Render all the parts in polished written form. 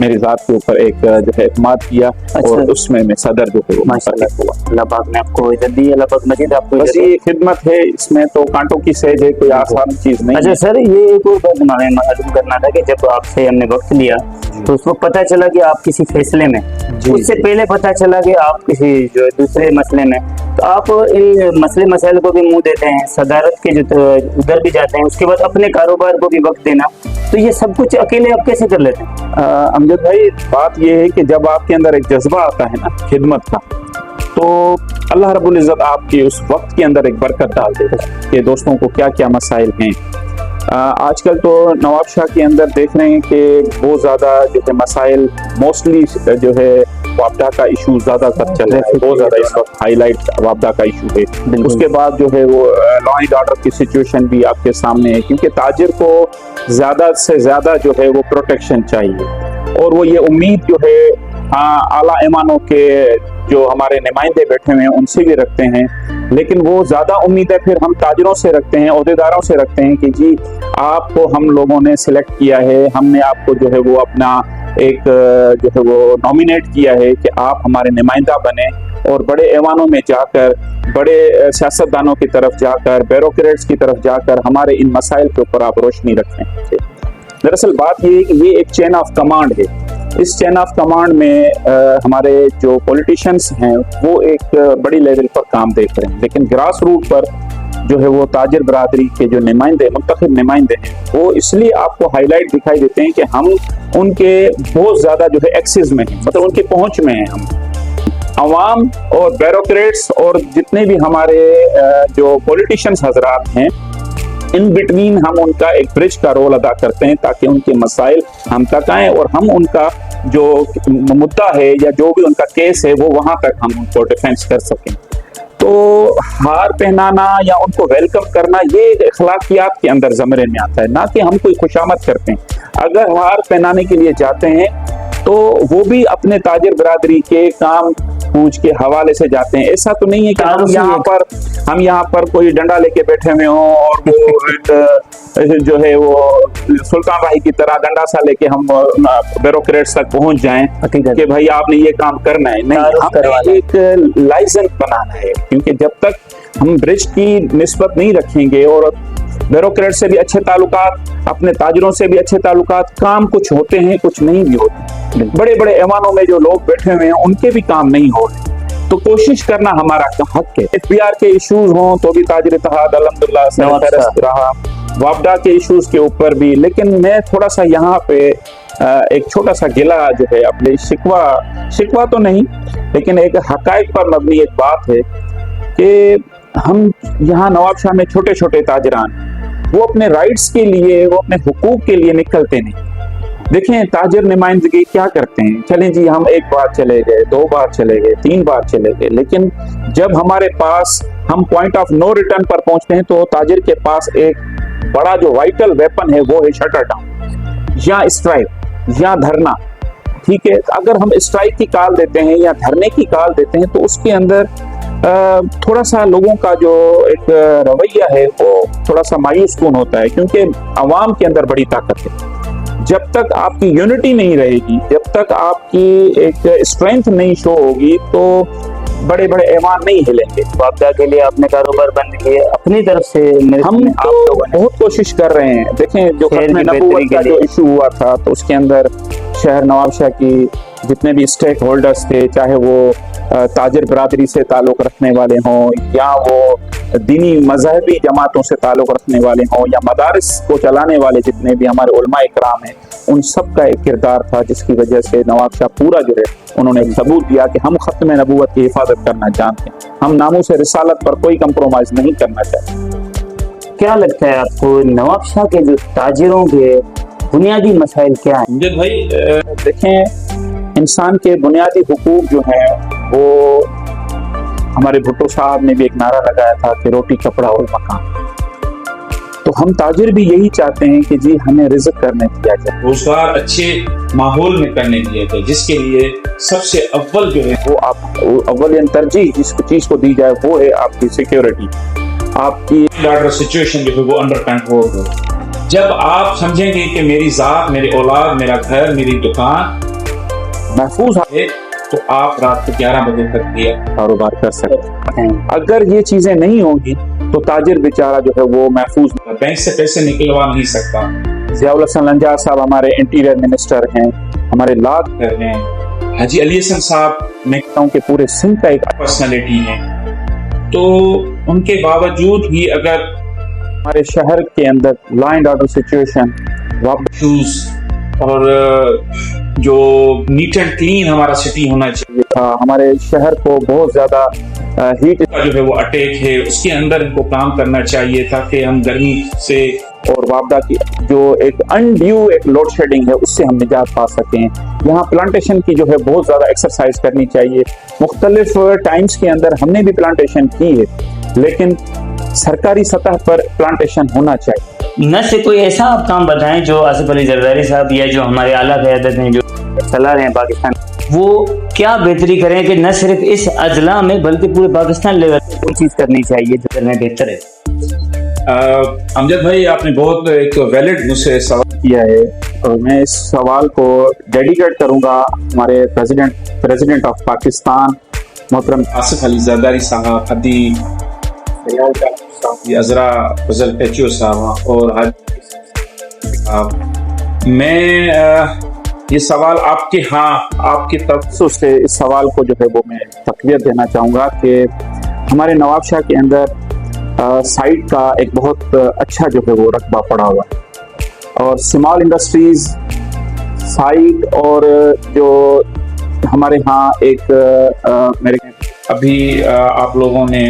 میری ذات کے اوپر ایک جو ہے اعتماد کیا اور اس میں صدر جو ہے وہ ماشاءاللہ ہوا. اللہ پاک نے آپ کو عزت دی, اللہ پاک مزید آپ کو بس یہ خدمت ہے, اس میں تو کانٹوں کی سیج ہے, کوئی آسان چیز نہیں. اچھا سر, یہ ایک اور بات ہمیں معلوم کرنا تھا کہ جب آپ سے ہم نے وقت لیا تو اس وقت پتہ چلا کہ آپ کسی فیصلے میں, اس سے پہلے پتہ چلا کہ آپ کسی جو دوسرے مسئلے میں, تو آپ ان مسئلے مسائل کو بھی منہ دیتے ہیں, صدارت کے جو ادھر بھی جاتے ہیں, اس کے بعد اپنے کاروبار کو بھی وقت دینا, تو یہ سب کچھ اکیلے آپ کیسے کر لیتے ہیں؟ امجد بھائی, بات یہ ہے کہ جب آپ کے اندر ایک جذبہ آتا ہے نا خدمت کا, تو اللہ رب العزت آپ کی اس وقت کے اندر ایک برکت ڈال دیتا ہے کہ دوستوں کو کیا کیا مسائل ہیں. آج کل تو نواب شاہ کے اندر دیکھ رہے ہیں کہ بہت زیادہ جو ہے مسائل موسٹلی جو ہے وابڈا کا ایشو زیادہ تر چل رہا ہے, بہت زیادہ اس وقت ہائی لائٹ وابڈا کا ایشو ہے. اس کے بعد جو ہے وہ لا اینڈ آرڈر کی سچویشن بھی آپ کے سامنے ہے, کیونکہ تاجر کو زیادہ سے زیادہ جو ہے وہ پروٹیکشن چاہیے, اور وہ یہ امید جو ہے اعلیٰ ایمانوں کے جو ہمارے نمائندے بیٹھے ہوئے ہیں ان سے بھی رکھتے ہیں, لیکن وہ زیادہ امیدیں پھر ہم تاجروں سے رکھتے ہیں, عہدیداروں سے رکھتے ہیں کہ جی آپ کو ہم لوگوں نے سلیکٹ کیا ہے, ہم نے آپ کو جو ہے وہ اپنا ایک جو ہے وہ نامینیٹ کیا ہے کہ آپ ہمارے نمائندہ بنیں, اور بڑے ایوانوں میں جا کر, بڑے سیاستدانوں کی طرف جا کر, بیوروکریٹس کی طرف جا کر ہمارے ان مسائل کے اوپر آپ روشنی رکھیں. دراصل بات یہ ہے کہ یہ ایک چین آف کمانڈ ہے. اس چین آف کمانڈ میں ہمارے جو پولیٹیشینس ہیں وہ ایک بڑی لیول پر کام دیکھ رہے ہیں, لیکن گراس روٹ پر جو ہے وہ تاجر برادری کے جو نمائندے, منتخب نمائندے ہیں, وہ اس لیے آپ کو ہائی لائٹ دکھائی دیتے ہیں کہ ہم ان کے بہت زیادہ جو ہے ایکسس میں ہیں, مطلب ان کی پہنچ میں ہیں. ہم عوام اور بیوروکریٹس اور جتنے بھی ہمارے جو پولیٹیشینس حضرات ہیں, ان بٹوین ہم ان کا ایک برج کا رول ادا کرتے ہیں تاکہ ان کے مسائل ہم تک آئیں, اور ہم ان کا جو مدعا ہے یا جو بھی ان کا کیس ہے وہ وہاں تک ہم ان کو ڈیفینس کر سکیں. تو ہار پہنانا یا ان کو ویلکم کرنا یہ اخلاقیات کے اندر زمرے میں آتا ہے, نہ کہ ہم کوئی خوشامد کرتے ہیں. اگر ہار پہنانے کے لیے جاتے ہیں تو وہ بھی اپنے تاجر برادری کے کام پوچھ کے حوالے سے جاتے ہیں. ایسا تو نہیں ہے کہ ہم یہاں پر کوئی ڈنڈا لے کے بیٹھے ہوئے ہوں اور وہ جو ہے وہ سلطان بھائی کی طرح ڈنڈا سا لے کے ہم بیوروکریٹس تک پہنچ جائیں کہ بھائی آپ نے یہ کام کرنا ہے. نہیں, ہمیں ایک لائسنس بنانا ہے, کیونکہ جب تک ہم برج کی نسبت نہیں رکھیں گے اور بیوروکریٹ سے بھی اچھے تعلقات, اپنے تاجروں سے بھی اچھے تعلقات, کام کچھ ہوتے ہیں کچھ نہیں بھی ہوتے. بڑے بڑے ایوانوں میں جو لوگ بیٹھے ہوئے ہیں ان کے بھی کام نہیں ہو رہے, تو کوشش کرنا ہمارا حق ہے. ایف بی آر کے ایشوز ہوں تو بھی تاجر اتحاد الحمدللہ سرفہرست رہا, وابڈا کے ایشوز کے اوپر بھی. لیکن میں تھوڑا سا یہاں پہ ایک چھوٹا سا گلہ جو ہے, اپنے شکوہ تو نہیں لیکن ایک حقائق پر مبنی ایک بات ہے کہ ہم یہاں نواب شاہ میں چھوٹے چھوٹے تاجران, وہ اپنے رائٹس کے لیے, وہ اپنے حقوق کے لیے نکلتے نہیں. دیکھیں تاجر نمائندگی کیا کرتے ہیں, چلیں جی ہم ایک بار چلے گئے, 2 بار چلے گئے, 3 بار چلے گئے, لیکن جب ہمارے پاس ہم پوائنٹ آف نو ریٹرن پر پہنچتے ہیں تو تاجر کے پاس ایک بڑا جو وائٹل ویپن ہے وہ ہے شٹر ڈاؤن یا اسٹرائک یا دھرنا. ٹھیک ہے, اگر ہم اسٹرائک کی کال دیتے ہیں یا دھرنے کی کال دیتے ہیں تو اس کے اندر تھوڑا سا لوگوں کا جو ایک رویہ ہے وہ تھوڑا سا مایوس کن ہوتا ہے, کیونکہ عوام کے اندر بڑی طاقت ہے. جب تک آپ کی یونٹی نہیں رہے گی, جب تک آپ کی ایک اسٹرینتھ نہیں شو ہوگی, تو بڑے بڑے ایوان نہیں ہلیں گے. وابڈا کے لیے آپ نے کاروبار بند کیے اپنی طرف سے, ہم تو بہت کوشش کر رہے ہیں. دیکھیں جو ختم نبوت کا جو ایشو ہوا تھا تو اس کے اندر شہر نواب شاہ کی جتنے بھی اسٹیک ہولڈرز تھے, چاہے وہ تاجر برادری سے تعلق رکھنے والے ہوں یا وہ دینی مذہبی جماعتوں سے تعلق رکھنے والے ہوں یا مدارس کو چلانے والے جتنے بھی ہمارے علماء اکرام ہیں, ان سب کا ایک کردار تھا جس کی وجہ سے نواب شاہ پورا جو ہے انہوں نے ثبوت دیا کہ ہم ختم نبوت کی حفاظت کرنا جانتے ہیں, ہم ناموس رسالت پر کوئی کمپرومائز نہیں کرنا چاہتے. کیا لگتا ہے آپ کو نواب شاہ کے جو تاجروں کے بنیادی مسائل کیا ہیں؟ امجد بھائی دیکھیں, انسان کے بنیادی حقوق جو ہیں وہ ہمارے بھٹو صاحب نے بھی ایک نعرہ لگایا تھا کہ روٹی کپڑا اور مکان. تو ہم تاجر بھی یہی چاہتے ہیں کہ جی ہمیں رزق کرنے دیا جائے, روزگار اچھے ماحول میں کرنے دیا جائے, جس کے لیے سب سے اول جو ہے وہ آپ اولین ترجیح جس چیز کو دی جائے وہ ہے آپ کی سیکیورٹی, آپ کی آرڈر سچویشن جو ہے وہ انڈر کنٹرول ہو. جب آپ سمجھیں گے کہ میری ذات, میری اولاد, میرا گھر, میری دکان محفوظ ہے تو آپ رات کو 11 بجے تک بھی کاروبار کر سکتے ہیں. اگر یہ چیزیں نہیں ہوں گی تو تاجر بیچارہ جو ہے وہ محفوظ بینک سے پیسے نکلوا نہیں سکتا. ضیاء الحسن لنجار صاحب ہمارے انٹیریئر منسٹر ہیں, ہمارے لاکھ ہیں. حاجی علی حسن صاحب میں کہتا ہوں کہ پورے سندھ کا ایک پرسنالٹی ہیں, تو ان کے باوجود بھی اگر ہمارے شہر کے اندر law and order situation issues اور جو نیٹ اینڈ کلین ہمارا سٹی ہونا چاہیے تھا, ہمارے شہر کو بہت زیادہ ہیٹ کا جو ہے وہ اٹیک ہے, اس کے اندر ان کو کام کرنا چاہیے تاکہ ہم گرمی سے اور وابدہ کی جو ایک انڈیو ایک لوڈ شیڈنگ ہے اس سے ہم نجات پا سکیں. یہاں پلانٹیشن کی جو ہے بہت زیادہ ایکسرسائز کرنی چاہیے. مختلف ٹائمز کے اندر ہم نے بھی پلانٹیشن کی ہے, لیکن سرکاری سطح پر پلانٹیشن ہونا چاہیے. نہ سے کوئی ایسا آپ کام بتائیں جو آصف علی زرداری صاحب یا جو ہمارے اعلیٰ قیادت ہیں جو چلا رہے ہیں پاکستان, وہ کیا بہتری کریں کہ نہ صرف اس اضلاع میں بلکہ پورے پاکستان لیول پہ کوئی چیز کرنی چاہیے جو کرنا بہتر ہے. امجد بھائی آپ نے بہت ایک ویلڈ مجھ سے سوال کیا ہے, اور میں اس سوال کو ڈیڈیکیٹ کروں گا ہمارے پریزیڈنٹ آف پاکستان محترم آصف علی زرداری صاحب, حدی عذرا فضل ایچو صاحب اور میں یہ سوال آپ کے آپ کی طرف سے اس سوال کو جو ہے وہ میں تقویت دینا چاہوں گا کہ ہمارے نواب شاہ کے اندر سائٹ کا ایک بہت اچھا جو ہے وہ رقبہ پڑا ہوا, اور اسمال انڈسٹریز سائٹ اور جو ہمارے ہاں ایک میرے ابھی آپ لوگوں نے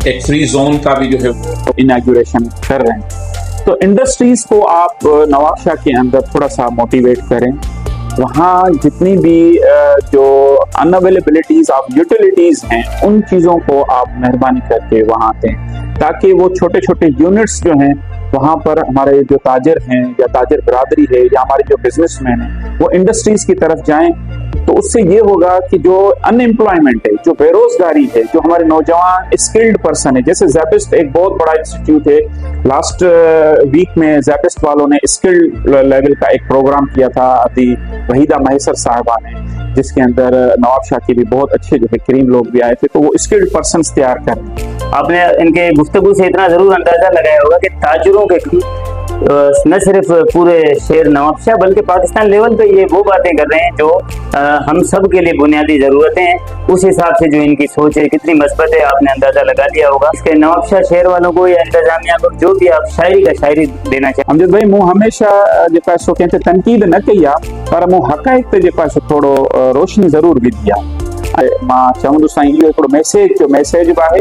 ایک فری زون کا بھی جو ہے اناگوریشن کر رہے ہیں, تو انڈسٹریز کو آپ نواب شاہ کے اندر تھوڑا سا موٹیویٹ کریں. وہاں جتنی بھی جو ان اویلیبلٹیز آف یوٹیلیٹیز ہیں ان چیزوں کو آپ مہربانی کر کے وہاں دیں, تاکہ وہ چھوٹے چھوٹے یونٹس جو ہیں وہاں پر ہمارے جو تاجر ہیں یا تاجر برادری ہے یا ہمارے جو بزنس مین ہیں وہ انڈسٹریز کی طرف جائیں. تو اس سے یہ ہوگا کہ جو ان امپلائمنٹ ہے, جو بے روزگاری ہے, جو ہمارے نوجوان اسکلڈ پرسن ہے, جیسے زیپسٹ ایک بہت بڑا انسٹیٹیوٹ ہے, لاسٹ ویک میں زیپسٹ والوں نے اسکلڈ لیول کا ایک پروگرام کیا تھا ابھی وحیدہ مہیسر صاحبہ نے, جس کے اندر نواب شاہ کے بھی بہت اچھے جو ہے کریم لوگ بھی آئے تھے, تو وہ اسکلڈ پرسنس تیار کر رہے ہیں. آپ نے ان کے گفتگو سے اتنا ضرور اندازہ لگایا ہوگا کہ تاجروں کے نہ صرف پورے شہر نواب شاہ بلکہ پاکستان لیول پہ یہ وہ باتیں کر رہے ہیں جو ہم سب کے لیے بنیادی ضرورتیں ہیں. اس حساب سے جو ان کی سوچ ہے کتنی مثبت ہے آپ نے اندازہ لگا لیا ہوگا. اس کے نواب شاہ شہر والوں کو یا انتظامیہ کو جو بھی آپ شاعری کا شاعری دینا چاہیں. امجد بھائی مو ہمیشہ جو پیسوں کہتے تنقید نہ کیا پر مو حقائق تے جو پیسو تھوڑو روشنی ضرور بھی دیا. ماں چاہوں سائیں یہ تھوڑو میسیج بھی ہے